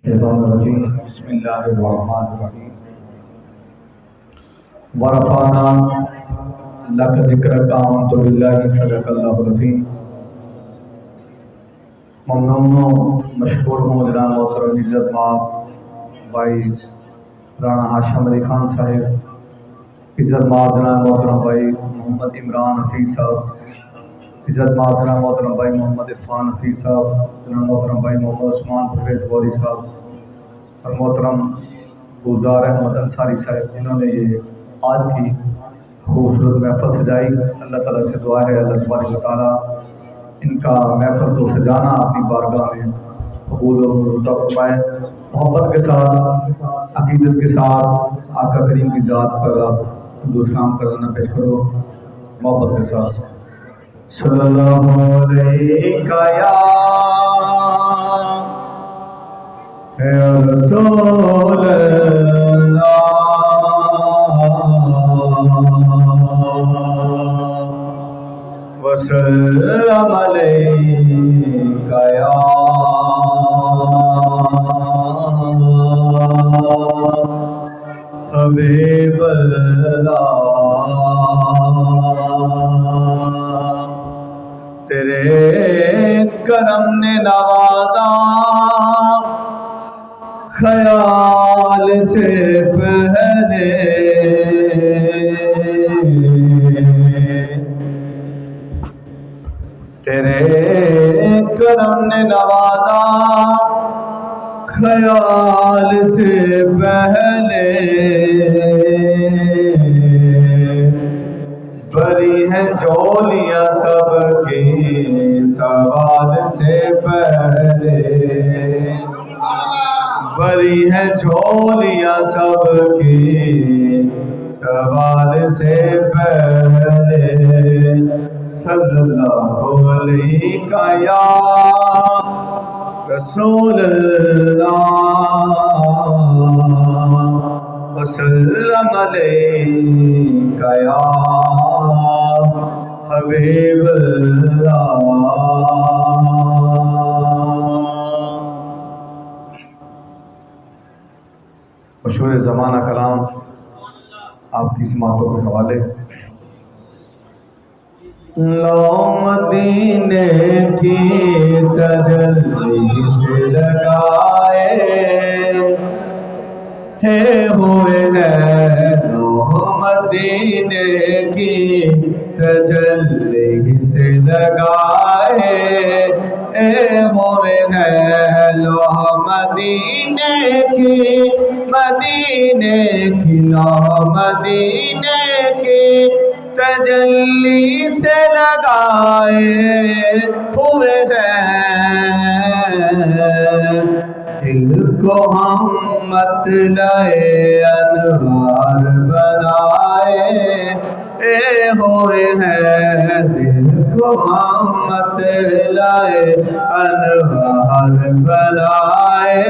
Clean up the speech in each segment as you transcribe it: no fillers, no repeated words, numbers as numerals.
الشیطان الرجیم بسم اللہ الرحمن الرحیم ورفعنا لک ذکرک آمنت باللہ صدق اللہ العظیم۔ ممنون و مشکور ہوں جناب محترم عزت مآب بھائی رانا ہاشم علی خان صاحب، عزت مآب جناب محترم بھائی محمد عمران حفیظ صاحب، عزت مآب جناب محترم بھائی محمد عرفان حفیظ صاحب، جناب محترم بھائی محمد عثمان پرویز غوری صاحب، اور محترم گلزار احمد انصاری صاحب جنہوں نے یہ آج کی خوبصورت محفل سجائی۔ اللہ تعالیٰ سے دعا ہے اللہ تبارک و تعالیٰ ان کا محفل کو سجانا اپنی بارگاہ میں قبول و منظور فرمائے۔ محبت کے ساتھ عقیدت کے ساتھ آقا کریم کی ذات پر آپ درود و سلام کرنا پیش کرو محبت کے ساتھ۔ صلی اللہ علیہ یا رسول اللہ وسلم علیک یا حبیب اللہ، تیرے کرم نے نوازا خیال سے پہلے، تیرے کرم نے نوازا خیال سے پہلے، بری ہیں جولیاں سب کی سوال سے پہلے، بری ہیں جھولیاں سب کی سوال سے پہلے۔ صلی اللہ علیہ یا رسول اللہ وسلم علیک یا حبیب اللہ۔ مشہور زمانہ کلام آپ کی سماعتوں کے حوالے۔ لو مدینے کی تجلی سے لگائے ہوئے ہیں، لو مدینے کی تجلی سے لگائے ہوئے ہیں، لو مدینے کی لو مدینے کی تجلی سے لگائے ہوئے ہیں، دل کو ہم مطلع انوار بنائے ہوئے ہیں، دل کو ہم مطلع انوار بنائے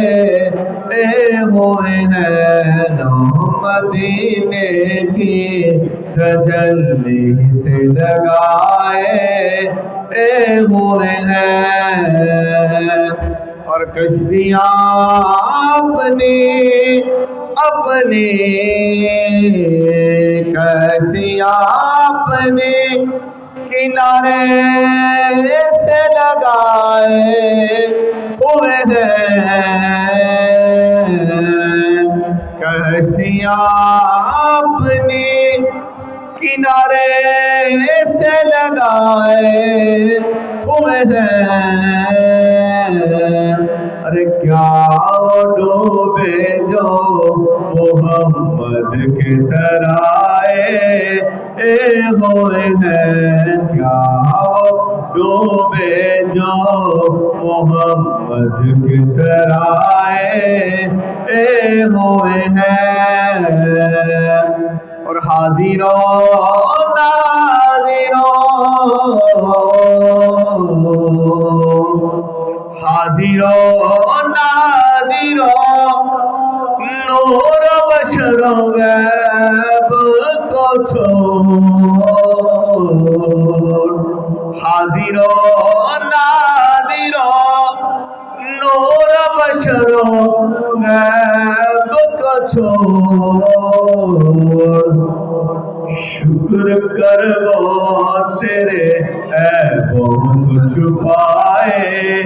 ہوئے ہیں، لو مدینے کی تجلی سے لگائے ہوئے ہیں، اور کشتیاں اپنی کشتیاں اپنے کنارے سے لگائے ہوئے ہیں، کشتیاں اپنی کنارے سے لگائے ہوئے ہیں، ارے کیا ڈوبے جو محمد کے ترائے ہوئے ہیں، کیا ڈوبے جو محمد کے ترائے ہوئے ہیں، اور حاضروں ناظروں نور بشر غیب کو چھوڑ، حاضروں ناظروں نور بشر غیب کا چھوڑ شکر کر وہ تیرے عیبوں کو چھپائے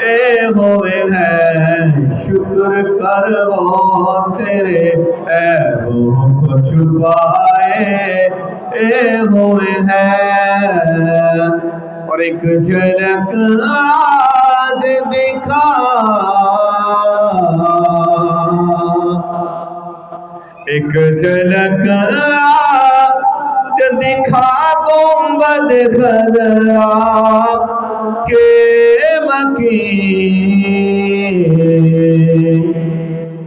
اے ہوئے ہیں شکر کر وہ تیرے عیبوں کو چھپائے اے ہوئے ہیں اور ایک جھلک آج دکھا ایک جھلک دکھا گنبد خضرا کے مکین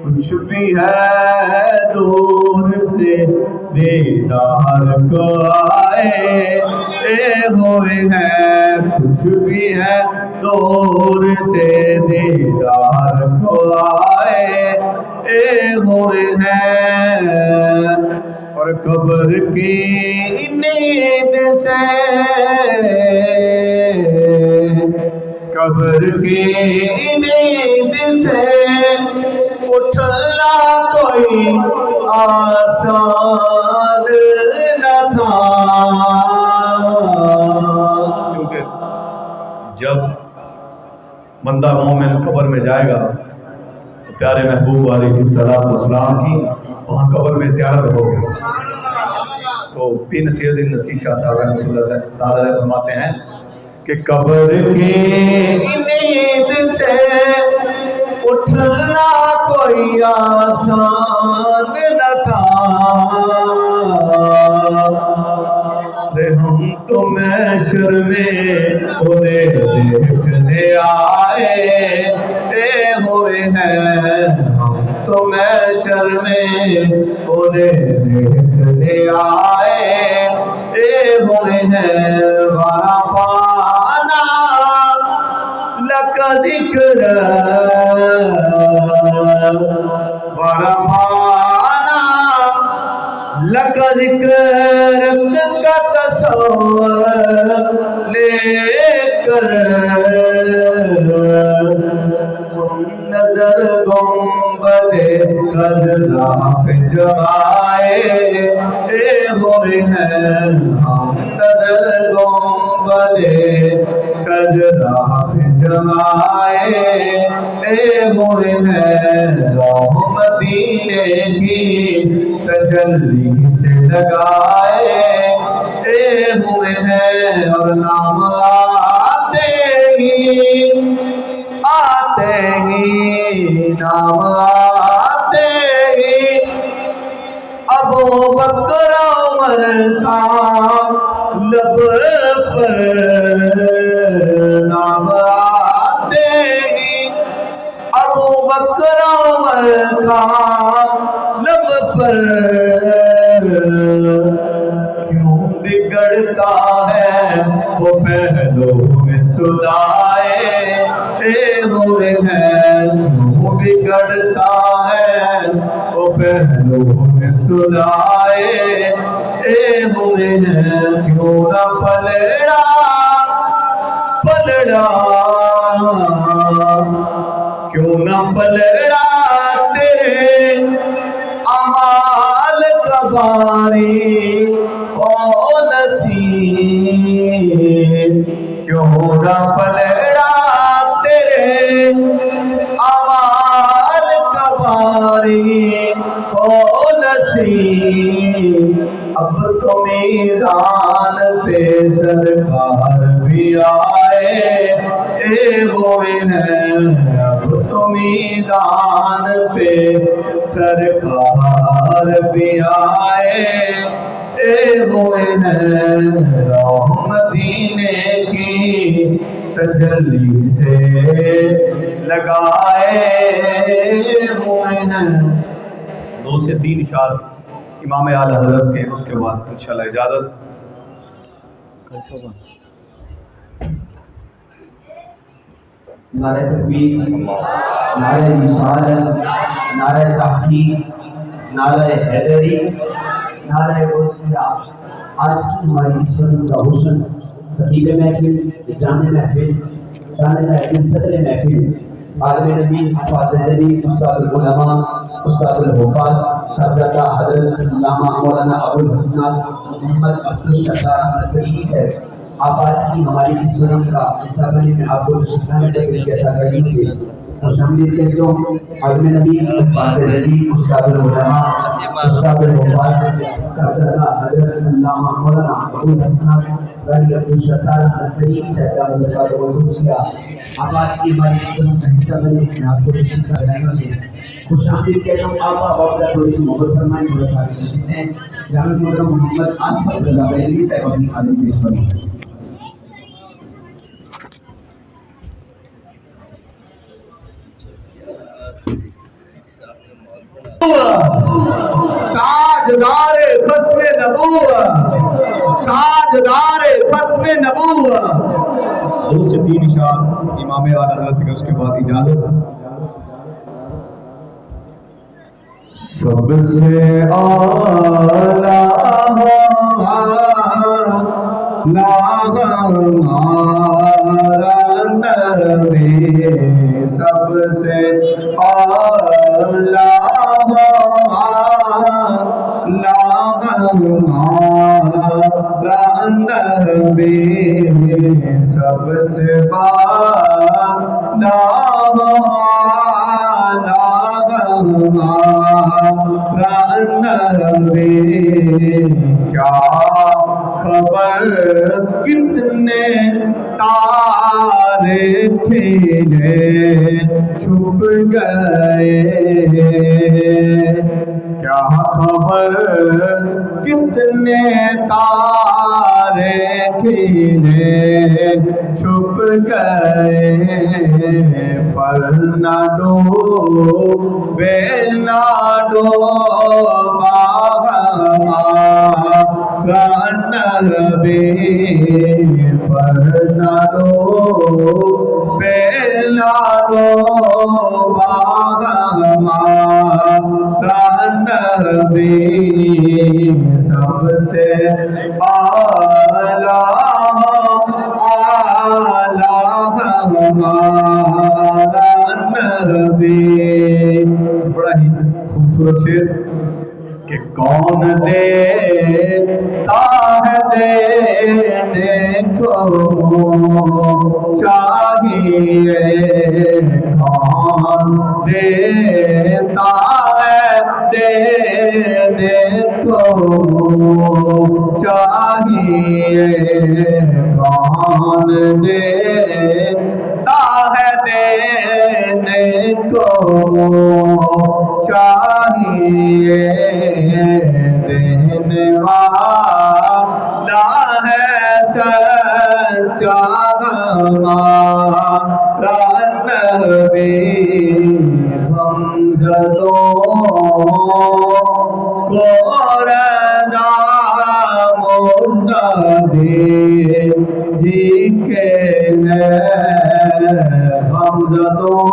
کچھ بھی ہے دور سے دیدار کو آئے اے ہوئے ہیں کچھ بھی ہے دور سے دیدار کو آئے اے ہوئے ہیں اور قبر کی نیند سے قبر کی نیند سے اٹھنا کوئی آسان نہ تھا کیونکہ جب بندہ مومن قبر میں جائے گا تو پیارے محبوب علیہ السلام کی وہاں قبر میں زیارت ہوگی تو پی نصیحت النسی شاہ صاحب رحمۃ اللہ تعالی فرماتے ہیں کہ قبر کی نیند سے اٹھنا کوئی آسان نہ تھا ہم تو محشر میں انہیں دیکھنے آئے اے ہوئے ہیں ہم تو محشر میں انہیں دیکھنے آئے اے ہوئے ہیں ورفعنا لک ذکر ورفعنا لک ذکر کا تصور لے کر نظر گنبد خضرا پہ جمائے اے ہوئے ہیں ہم نظر گنبد خضرا پہ جمائے اے ہوئے ہیں روح مدینے کی تجلی سے لگائے اے ہوئے ہیں اور نام آتے ہی نام آتے ہی ابو بکر عمر کا لب پر نام آتے ہی ابو بکر عمر کا لب پر کیوں بگڑتا ہے وہ پہلو میں سدائے اے ہوئے ہیں کیوں بگڑتا ہے وہ پہلو میں سدائے اے ہوئے ہیں کیوں نہ پلڑا کیوں نہ پلڑا تیرے اعمال کا بانی او نصیب کیوں نہ پلڑا تیرے اعمال کا بانی او نصیب اب تو میدان پہ سرکار بھی آئے اے ہوئے ہیں اب تو میدان پہ سرکار بھی آئے اے ہوئے ہیں روح مدینے کی تجلی سے لگائے ہوئے ہیں 2 سے 3 اشعار امام اعلیٰ حضرت کے اس کے بعد انشاءاللہ اجازت نعرہ تکبیر نعرہ رسالت نعرہ تحقیق نعرہ حیدری نعرہ وسیع آج کی ہماری اس وقت کا حسن خطیب محفل جامع محفل صدر محفل عالم نبی حفاظ جلی استاد العلماء استاد الحفاظ سرزدہ حضرت علامہ مولانا ابو الحسنات محمد عبدالشکار فرید ہے. آپ آج کی ہماری اس ورم کا حصہ بنے میں آپ کو شکرانہ تقریب عطا کر لیجیے. اور شامل کہتا ہوں عالم نبی حفاظ جلی استاد العلماء استاد الحفاظ سرزدہ حضرت علامہ مولانا ابو الحسنات غنی عبدالشکار فرید صاحب برکات و قدسیہ. آپ آج کی ہماری اس ورم کا حصہ بنے میں آپ کو شکرانہ رہنا سے خوش آمدید کہتا ہوں. آپ اپنا تھوڑی سی محبت فرمائیں. تھوڑا سا تشریف ہیں جناب محترم محمد آصف رضا بریلوی صاحب اپنی خادم پیش فرمائیں. تاجدار ختم نبوت، تاجدار ختم نبوت. دو سے تین اشعار امام اعلیٰ حضرت کے، اس کے بعد اجازت. سب سے اعلیٰ ہمارا نبی، سب سے اعلیٰ ہمارا نبی، سب سے بالا نبی. کیا خبر کتنے تارے کھلے چھپ گئے، کیا خبر کتنے تارے کھلے چھپ گئے. پر نہ ڈوبے نہ ڈوبا ہمارا نبی، پر نہ ڈوبے نہ ڈوبا ہمارا نبی. سب سے اعلیٰ ہمارا نبی. بڑا ہی خوبصورت شعر کہ کون دیتا ہے دینے کو چاہیے، کون دیتا ہے دینے کو چاہیے، کون دیتا ہے دینے کو چاہیے. دینے والا ہے سچا ہمارا نبی. ہم زدوں کو رضا مندی جی کے ہیں، ہم زدوں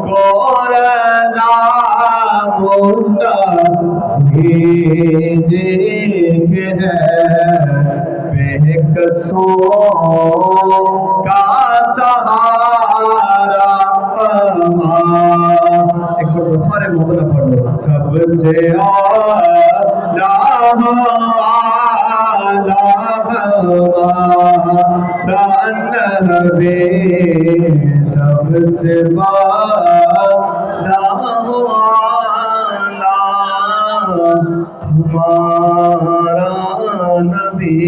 کو رضا مندی جی کے ہیں. بے قصوں کا سہارا ایک بار سارے محبت پڑھ لو. سب سے اعلیٰ ہمارا نبی، سب سے بالا ہمارا نبی.